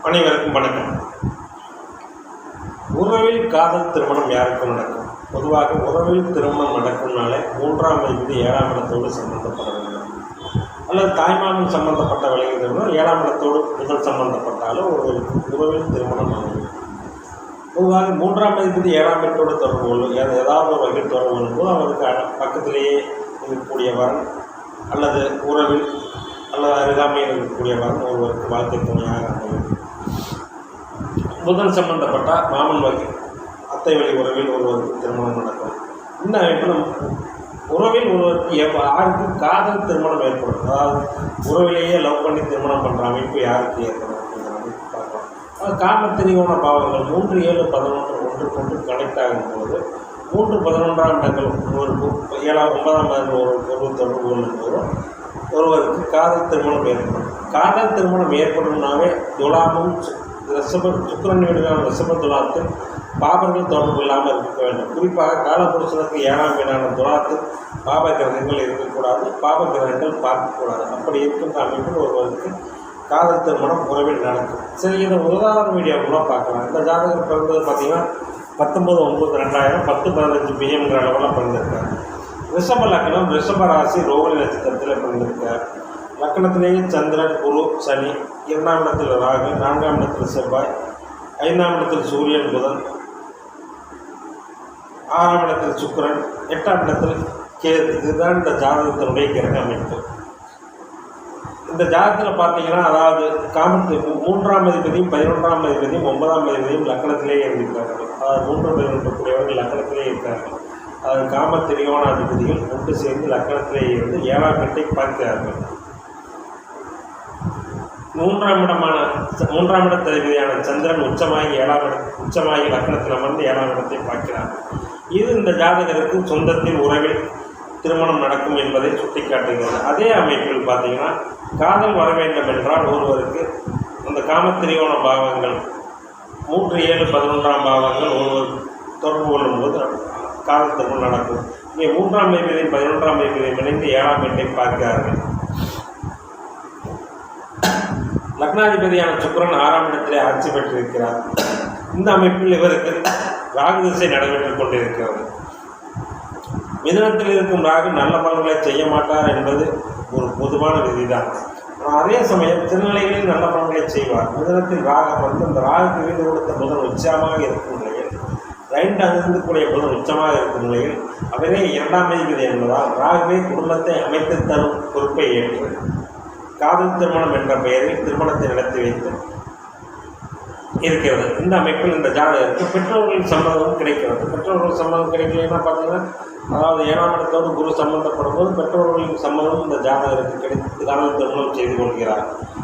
அனைவருக்கும் வணக்கம். உறவில் காதல் திருமணம் யாருக்கும் நடக்கும். பொதுவாக உறவில் திருமணம் நடக்கும்னாலே 3ஆம் விதி 7ஆம் இடத்தோடு சம்பந்தப்பட வேண்டும், அல்லது தாய்மாமன் சம்பந்தப்பட்ட வழிகிறதோ 7ஆம் இடத்தோடு முதல் சம்பந்தப்பட்டாலும் ஒரு உறவில் திருமணம் ஆகும். பொதுவாக 3ஆம் விதி 7ஆம் இடத்தோடு தொடர்பு கொள்ளும் ஏதாவது ஒரு வகையில் தொடர்பு கொள்ளும்போது அவருக்கு பக்கத்திலேயே இருக்கக்கூடிய வரன் அல்லது உறவில் அல்லது அருகாமையில் இருக்கக்கூடிய வரன் ஒருவருக்கு வாழ்க்கை துணையாக அமையும். புதன் சம்பந்தப்பட்ட மாமன் வகை அத்தை வழி உறவில் ஒருவருக்கு திருமணம் நடக்கும். இந்த அமைப்பில் உறவில் ஒருவருக்கு யாருக்கு காதல் திருமணம் ஏற்படும், அதாவது உறவிலேயே லவ் பண்ணி திருமணம் பண்ணுற அமைப்பு யாருக்கு ஏற்படும் அப்படிங்கிற அமைப்பு பார்க்கலாம். அது காரணத்திரிகோண பாவங்கள் 3, 7, 11 ஒன்றுக்கொன்று கனெக்ட் ஆகும்போது 3, 11ஆம் இடங்கள் ஒருவருக்கு 7, 9ஆம் இடங்கள் ஒருவர் தொடர்பு கொள்ளும்போதும் ஒருவருக்கு காதல் திருமணம் ஏற்படும். காதல் திருமணம் ஏற்படும்னாவே துலாமும் சுக்கிரன் வீடுகான ரிஷப துலாத்தில் பாபர்கள் தொடர்பு இல்லாமல் இருக்க வேண்டும். குறிப்பாக காலபுருஷனுக்கு 7ஆம் வீடான துலாத்தில் பாப கிரகங்கள் இருக்கக்கூடாது, பாப கிரகங்கள் பார்க்கக்கூடாது. அப்படி இருக்கின்ற அமைப்பில் ஒருவருக்கு காதல் திருமணம் உறவில் நடக்கும். சரி, இதை உதாரண வீடியோ மூலம் பார்க்கலாம். இந்த ஜாதகம் பிறந்தது பார்த்திங்கன்னா 19/9/2000 10-15 PM அளவில் பிறந்திருக்கார். ரிஷப லக்னம், ரிஷப ராசி, ரோகிணி நட்சத்திரத்தில் பிறந்திருக்கார். லக்னத்திலேயே சந்திரன், குரு, சனி, 2ஆம் இடத்தில் ராகு, 4ஆம் இடத்தில் செவ்வாய், 5ஆம் இடத்தில் சூரியன், புதன், 6ஆம் இடத்தில் சுக்கிரன், 8ஆம் இடத்தில் கேது. இதுதான் இந்த ஜாதகத்தினுடைய கிரக அமைப்பு. இந்த ஜாதகத்தில் பார்த்தீங்கன்னா, அதாவது காமத்து 3ஆம் அதிபதியும் 11ஆம் அதிபதியும் 9ஆம் அதிபதியும் லக்னத்திலேயே இருந்திருக்கார்கள். அதாவது 3 11 கூடியவர்கள் லக்னத்திலே இருக்கார்கள். அதாவது காம திரிகோண அதிபதிகள் ஒன்று சேர்ந்து லக்னத்திலேயே இருந்து 7ஆம் வீட்டை பார்க்கிறார்கள். 3ஆம் இடத்ததிபதியான சந்திரன் உச்சமாகி லக்னத்தில் அமர்ந்து 7ஆம் இடத்தை பார்க்கிறார். இது இந்த ஜாதகருக்கு சொந்தத்தில் உறவில் திருமணம் நடக்கும் என்பதை சுட்டிக்காட்டுகிறது. அதே அமைப்பில் பார்த்தீங்கன்னா, காதல் வர வேண்டும் என்றால் ஒருவருக்கு அந்த காமத்திரிகோண பாவங்கள் 3, 7, 11ஆம் பாவங்கள் ஒருவர் தொடர்பு கொள்ளும்போது காதல் திருமணம் நடக்கும். இங்கே 3ஆம் அதிபதியும் 11ஆம் அதிபதியும் இணைந்து 7ஆம் வீட்டை பார்க்கிறார்கள். லக்னாதிபதியான சுக்கிரன் 6ஆம் இடத்திலே ஆட்சி பெற்றிருக்கிறார். இந்த அமைப்பில் இவருக்கு ராகு திசை நடைபெற்றுக் கொண்டிருக்கிறது. மிதுனத்தில் இருக்கும் ராகு நல்ல பலன்களை செய்ய மாட்டார் என்பது ஒரு பொதுவான விதிதான். ஆனால் அதே சமயம் திருநிலைகளில் நல்ல பலன்களை செய்வார். மிதுனத்தில் ராகு வந்து அந்த ராகுக்கு வீடு கொடுத்த புதன் உச்சமாக இருக்கும் நிலையில், 2 அங்கிருக்கக்கூடிய புதன் உச்சமாக இருக்கும் நிலையில் அவரே 2ஆம் அதிபதி என்பதால் ராகுவே குடும்பத்தை அமைத்து தரும் பொறுப்பை ஏற்று காதல் திருமணம் என்ற பெயரில் திருமணத்தை நடத்தி வைத்து இருக்கிறது. இந்த அமைப்பில் இந்த ஜாதகருக்கு பெற்றோர்களின் சம்மதமும் கிடைக்கிறது. பெற்றோர்கள் சம்மதம் கிடைக்கலன்னா பார்த்தீங்கன்னா, அதாவது 7ஆம் இடத்தோடு குரு சம்பந்தப்படும் போது பெற்றோர்களின் சம்மதம் இந்த ஜாதகருக்கு கிடைத்து காதல் திருமணம் செய்து கொள்கிறார்.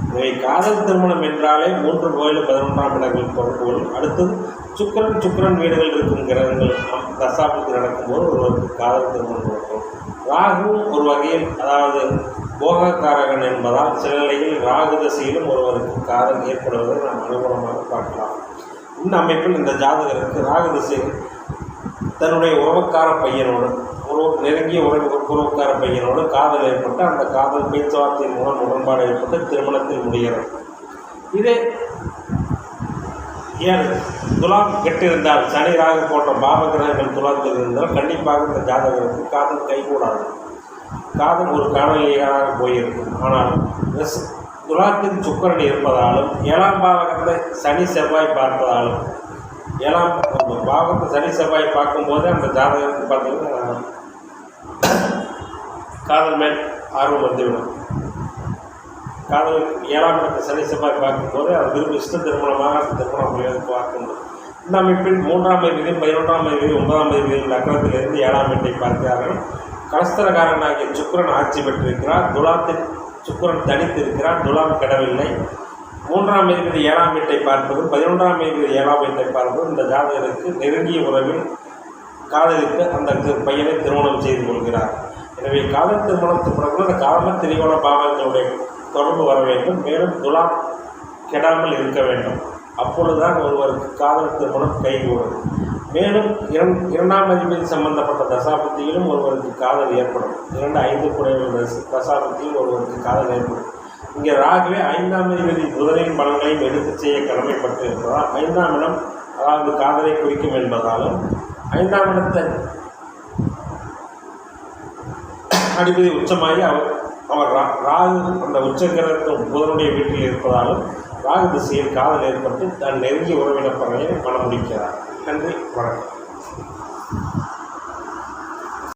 எனவே காதல் திருமணம் என்றாலே 3, 7, 11ஆம் இடங்கள் தொடர்பு கொள்ளும். அடுத்தது சுக்கிரன் வீடுகள் இருக்கும் கிரகங்கள் தசாபுத்தி நடக்கும்போது ஒருவருக்கு காதல் திருமணம் நடக்கும். ராகுவும் ஒரு வகையில், அதாவது போகக்காரகன் என்பதால் சில நிலையில் ராகு தசையிலும் ஒருவருக்கு காதல் ஏற்படுவதை நாம் அனுகூலமாக பார்க்கலாம். இந்த அமைப்பில் இந்த ஜாதகருக்கு ராகு திசையில் தன்னுடைய உறவுக்கார பையனோடு நெருங்கிய உறவுக்கார பையனோடு காதல் ஏற்பட்டு அந்த காதல் பேச்சுவார்த்தையின் மூலம் உடன்பாடு ஏற்பட்டு திருமணத்தில் முடிகிறது. இதே துலாம் கெட்டிருந்தால், சனி ராகு போன்ற பாப கிரகங்கள் துலாத்தில் இருந்தால் கண்டிப்பாக இந்த ஜாதகருக்கு காதல் கைகூடாது. காதல் ஒரு காணொலியாக போயிருக்கும். ஆனால் துலாத்தில் சுக்கிரன் இருப்பதாலும் 7ஆம் பாவகத்தை சனி செவ்வாய் பார்ப்பதாலும் 7ஆம் பாவகத்தை சனி செவ்வாய் பார்க்கும்போது அந்த ஜாதகத்துக்கு பார்த்தீங்கன்னா காதல் மேல் ஆர்வம் வந்துவிடும். காதல் 7ஆம் இடத்தை சனி செவ்வாய் பார்க்கும்போது அது இஷ்ட திருமணமாக அந்த திருமணம் முடிவதற்கு பார்க்கணும். இந்த அமைப்பில் 3ஆம் அதிபதியும் 11ஆம் அதிபதியும் 9ஆம் அதிபதியும் லக்னத்திலிருந்து 7ஆம் வீட்டை பார்க்கிறார்கள். கலஸ்தரகாரனாகிய சுக்கிரன் ஆட்சி பெற்றிருக்கிறார். துலாத்தில் சுக்கிரன் தனித்திருக்கிறார். துலாம் கெடவில்லை. 3ஆம் அதிபதி 7ஆம் வீட்டை பார்ப்பது, 11ஆம் அதிபதி 7ஆம் வீட்டை பார்ப்பது இந்த ஜாதகருக்கு நெருங்கிய உறவில் காதலித்து அந்த பையனை திருமணம் செய்து கொள்கிறார். எனவே காதல் திருமணத்துக்கு பிறகு அந்த காம திரிகோண பாவங்களுடைய தொடர்பு வர வேண்டும். மேலும் துலாம் கெடாமல் இருக்க வேண்டும். அப்பொழுதுதான் ஒருவருக்கு காதல் திருமணம் கைகூடும். மேலும் 2ஆம் அதிபதி சம்பந்தப்பட்ட தசாபத்தியிலும் ஒருவருக்கு காதல் ஏற்படும். 2, 5 குறைகள் தசாபத்தியில் ஒருவருக்கு காதல் ஏற்படும். இங்கே ராகுவே 5ஆம் அதிபதி புதனின் பலன்களையும் எடுத்து செய்ய கடமைப்பட்டு இருப்பதால் 5ஆம் இடம் அதாவது காதலை குறிக்கும் என்பதாலும் 5ஆம் இடத்தை அதிபதி உச்சமாகி அவர் ராகு அந்த உச்சகிரகத்தும் புதனுடைய வீட்டில் இருப்பதாலும் ராகு திசையில் காதல் ஏற்பட்டு தன் நெருங்கிய உறவினர் பலனை மனம் முடிக்கிறார். நன்றி, வணக்கம்.